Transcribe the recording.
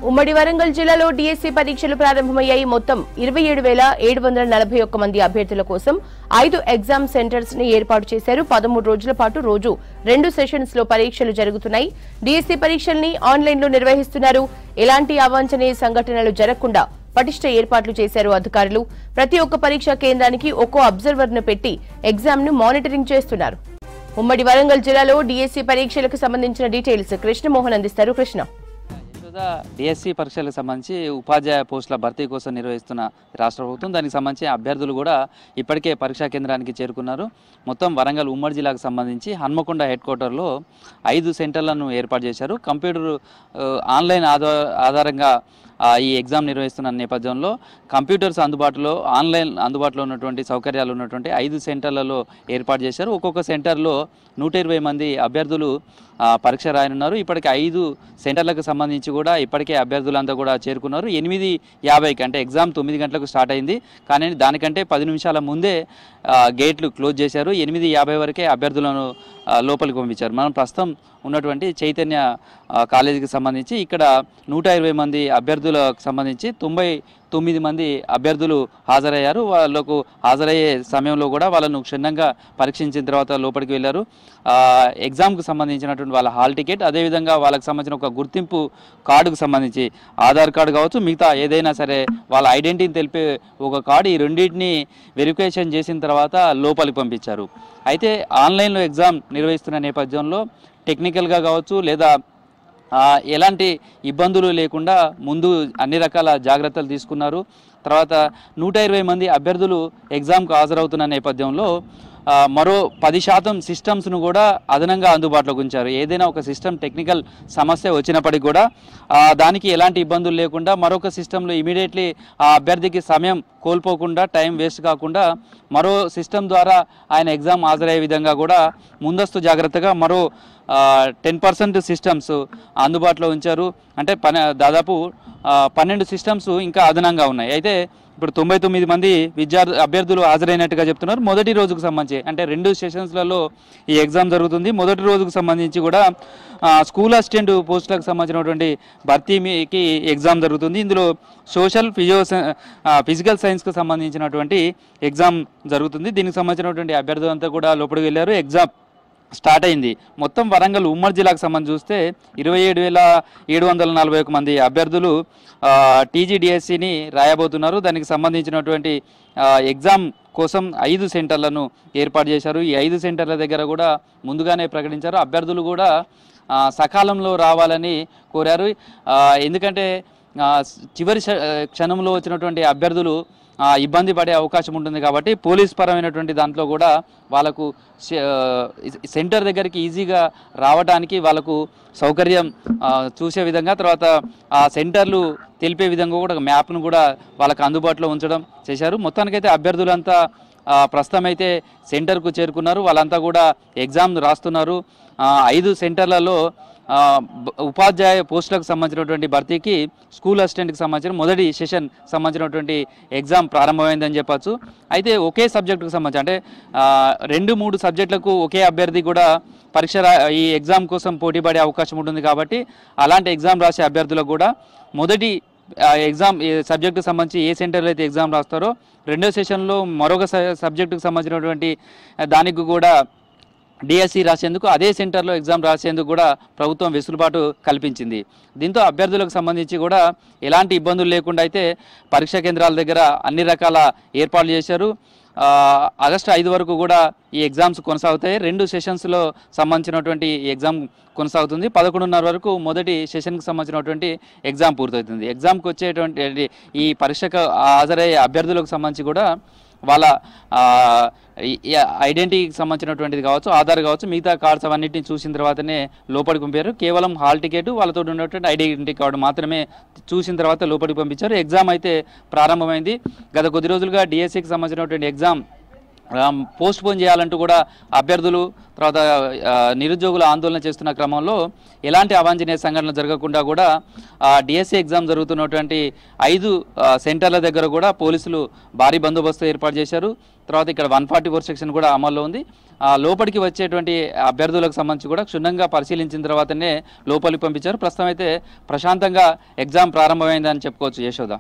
ఉమ్మడి వరంగల్ జిల్లాలో డిఎస్సి పరీక్షలు ప్రారంభమయ్యాయి. మొత్తం 27,741 మంది అభ్యర్థుల కోసం 5 ఎగ్జామ్ సెంటర్స్ ని ఏర్పాటు చేశారు. 13 రోజుల పాటు రోజు 2 సెషన్స్ లో పరీక్షలు జరుగుతున్నాయి. డిఎస్సి పరీక్షల్ని ఆన్లైన్ లో నిర్వహిస్తున్నారు. ఎలాంటి అవాంఛనీయ సంఘటనలు జరగకుండా పటిష్ట ఏర్పాట్లు చేశారు అధికారులు. ప్రతి ఒక్క పరీక్షా కేంద్రానికి ఒక్కో అబ్జర్వర్ ను పెట్టి ఎగ్జామ్ ను మానిటరింగ్ చేస్తున్నారు. ఉమ్మడి వరంగల్ జిల్లాలో డిఎస్సి పరీక్షలకు సంబంధించిన డీటెయిల్స్ కృష్ణమోహన్ అందిస్తారు. కృష్ణ, డిఎస్సి పరీక్షలకు సంబంధించి ఉపాధ్యాయ పోస్టుల భర్తీ కోసం నిర్వహిస్తున్న రాష్ట్ర ప్రభుత్వం దానికి సంబంధించి అభ్యర్థులు కూడా ఇప్పటికే పరీక్షా కేంద్రానికి చేరుకున్నారు. మొత్తం వరంగల్ ఉమ్మడి జిల్లాకు సంబంధించి హన్మకొండ హెడ్ క్వార్టర్లో 5 సెంటర్లను ఏర్పాటు చేశారు. కంప్యూటర్ ఆన్లైన్ ఆధారంగా ఈ ఎగ్జామ్ నిర్వహిస్తున్న నేపథ్యంలో కంప్యూటర్స్ ఆన్లైన్ అందుబాటులో ఉన్నటువంటి సౌకర్యాలు ఉన్నటువంటి 5 సెంటర్లలో ఏర్పాటు చేశారు. ఒక్కొక్క సెంటర్లో 120 మంది అభ్యర్థులు పరీక్ష రాయనున్నారు. ఇప్పటికే 5 సెంటర్లకు సంబంధించి కూడా ఇప్పటికే అభ్యర్థులంతా కూడా చేరుకున్నారు. 8:50కి అంటే ఎగ్జామ్ 9 గంటలకు స్టార్ట్ అయింది. కానీ దానికంటే 10 నిమిషాల ముందే గేట్లు క్లోజ్ చేశారు. 8:50 వరకే అభ్యర్థులను లోపలికి పంపించారు. మనం ప్రస్తుతం ఉన్నటువంటి చైతన్య కాలేజీకి సంబంధించి ఇక్కడ 120 మంది అభ్యర్థులకు సంబంధించి 99 మంది అభ్యర్థులు హాజరయ్యారు. వాళ్ళకు హాజరయ్యే సమయంలో కూడా వాళ్ళను క్షుణ్ణంగా పరీక్షించిన తర్వాత లోపలికి వెళ్ళారు. ఎగ్జామ్కు సంబంధించినటువంటి వాళ్ళ హాల్ టికెట్, అదేవిధంగా వాళ్ళకి సంబంధించిన ఒక గుర్తింపు కార్డుకు సంబంధించి ఆధార్ కార్డు కావచ్చు, మిగతా ఏదైనా సరే వాళ్ళ ఐడెంటిటీని తెలిపే ఒక కార్డు, ఈ రెండింటిని వెరిఫికేషన్ చేసిన తర్వాత లోపలికి పంపించారు. అయితే ఆన్లైన్లో ఎగ్జామ్ నిర్వహిస్తున్న నేపథ్యంలో టెక్నికల్గా కావచ్చు లేదా ఎలాంటి ఇబ్బందులు లేకుండా ముందు అన్ని రకాల జాగ్రత్తలు తీసుకున్నారు. తర్వాత 120 మంది అభ్యర్థులు ఎగ్జామ్కు హాజరవుతున్న నేపథ్యంలో మరో 10% సిస్టమ్స్ను కూడా అదనంగా అందుబాటులోకి ఉంచారు. ఏదైనా ఒక సిస్టమ్ టెక్నికల్ సమస్య వచ్చినప్పటికీ కూడా దానికి ఎలాంటి ఇబ్బందులు లేకుండా మరొక సిస్టంలో ఇమీడియట్లీ ఆ అభ్యర్థికి సమయం కోల్పోకుండా, టైం వేస్ట్ కాకుండా మరో సిస్టమ్ ద్వారా ఆయన ఎగ్జామ్ హాజరయ్యే విధంగా కూడా ముందస్తు జాగ్రత్తగా మరో 10% సిస్టమ్స్ అందుబాటులో ఉంచారు. అంటే దాదాపు 12 సిస్టమ్స్ ఇంకా అదనంగా ఉన్నాయి. అయితే ఇప్పుడు 99 మంది అభ్యర్థులు హాజరైనట్టుగా చెప్తున్నారు. మొదటి రోజుకు సంబంధించి అంటే 2 సెషన్స్లలో ఈ ఎగ్జామ్ జరుగుతుంది. మొదటి రోజుకు సంబంధించి కూడా స్కూల్ అసిస్టెంట్ పోస్టులకు సంబంధించినటువంటి భర్తీకి ఎగ్జామ్ జరుగుతుంది. ఇందులో సోషల్ ఫిజికల్ సైన్స్కి సంబంధించినటువంటి ఎగ్జామ్ జరుగుతుంది. దీనికి సంబంధించినటువంటి అభ్యర్థులంతా కూడా లోపలికి వెళ్ళారు. ఎగ్జామ్ స్టార్ట్ అయింది. మొత్తం వరంగల్ ఉమ్మడి జిల్లాకు సంబంధించి చూస్తే 27,741 మంది అభ్యర్థులు టీజీడిఎస్సిని రాయబోతున్నారు. దానికి సంబంధించినటువంటి ఎగ్జామ్ కోసం 5 సెంటర్లను ఏర్పాటు చేశారు. ఈ 5 సెంటర్ల దగ్గర కూడా ముందుగానే ప్రకటించారు. అభ్యర్థులు కూడా సకాలంలో రావాలని కోరారు. ఎందుకంటే చివరి క్షణంలో వచ్చినటువంటి అభ్యర్థులు ఇబ్బంది పడే అవకాశం ఉంటుంది కాబట్టి పోలీస్ పరమైనటువంటి దాంట్లో కూడా వాళ్ళకు సెంటర్ దగ్గరికి ఈజీగా రావడానికి వాళ్ళకు సౌకర్యం చూసే విధంగా, తర్వాత ఆ సెంటర్లు తెలిపే విధంగా కూడా ఒక మ్యాప్ను కూడా వాళ్ళకు అందుబాటులో ఉంచడం చేశారు. మొత్తానికైతే అభ్యర్థులంతా ప్రస్తుతం అయితే సెంటర్కు చేరుకున్నారు. వాళ్ళంతా కూడా ఎగ్జామ్ రాస్తున్నారు. 5 సెంటర్లలో ఉపాధ్యాయ పోస్టులకు సంబంధించినటువంటి భర్తీకి స్కూల్ అసిస్టెంట్కి సంబంధించిన మొదటి సెషన్ సంబంధించినటువంటి ఎగ్జామ్ ప్రారంభమైందని చెప్పచ్చు. అయితే ఒకే సబ్జెక్టుకు సంబంధించి అంటే 2-3 సబ్జెక్టులకు ఒకే అభ్యర్థి కూడా ఈ ఎగ్జామ్ కోసం పోటీ పడే అవకాశం ఉంటుంది కాబట్టి అలాంటి ఎగ్జామ్ రాసే అభ్యర్థులకు కూడా మొదటి ఎగ్జామ్ సబ్జెక్టుకు సంబంధించి ఏ సెంటర్లో అయితే ఎగ్జామ్ రాస్తారో రెండో సెషన్లో మరొక సబ్జెక్టుకు సంబంధించినటువంటి దానికి కూడా డిఎస్సి రాసేందుకు అదే సెంటర్లో ఎగ్జామ్ రాసేందుకు కూడా ప్రభుత్వం వెసులుబాటు కల్పించింది. దీంతో అభ్యర్థులకు సంబంధించి కూడా ఎలాంటి ఇబ్బందులు లేకుండా అయితే పరీక్షా కేంద్రాల దగ్గర అన్ని రకాల ఏర్పాట్లు చేశారు. ఆగస్టు 5 వరకు కూడా ఈ ఎగ్జామ్స్ కొనసాగుతాయి. 2 సెషన్స్లో సంబంధించినటువంటి ఎగ్జామ్ కొనసాగుతుంది. 11:30 వరకు మొదటి సెషన్కి సంబంధించినటువంటి ఎగ్జామ్ పూర్తవుతుంది. ఎగ్జామ్కి వచ్చేటువంటి ఈ పరీక్షకు హాజరయ్యే అభ్యర్థులకు సంబంధించి కూడా వాళ్ళ ఐడెంటిటీకి సంబంధించినటువంటిది కావచ్చు, ఆధార్ కావచ్చు, మిగతా కార్డ్స్ అవన్నింటిని చూసిన తర్వాతనే లోపలికి పంపారు. కేవలం హాల్ టికెట్, వాళ్ళతో ఉన్నటువంటి ఐడెంటిటీ కార్డు మాత్రమే చూసిన తర్వాత లోపలికి పంపించారు. ఎగ్జామ్ అయితే ప్రారంభమైంది. గత కొద్ది రోజులుగా డిఎస్సికి సంబంధించినటువంటి ఎగ్జామ్ పోస్ట్ పోన్ చేయాలంటూ కూడా అభ్యర్థులు తర్వాత నిరుద్యోగులు ఆందోళన చేస్తున్న క్రమంలో ఎలాంటి అవాంఛనీయ సంఘటనలు జరగకుండా కూడా డిఎస్సి ఎగ్జామ్ జరుగుతున్నటువంటి 5 సెంటర్ల దగ్గర కూడా పోలీసులు భారీ బందోబస్తు ఏర్పాటు చేశారు. తర్వాత ఇక్కడ 144 సెక్షన్ కూడా అమల్లో ఉంది. లోపలికి వచ్చేటువంటి అభ్యర్థులకు సంబంధించి కూడా క్షుణ్ణంగా పరిశీలించిన తర్వాతనే లోపలికి పంపించారు. ప్రస్తుతం అయితే ప్రశాంతంగా ఎగ్జామ్ ప్రారంభమైందని చెప్పుకోవచ్చు. యశోద.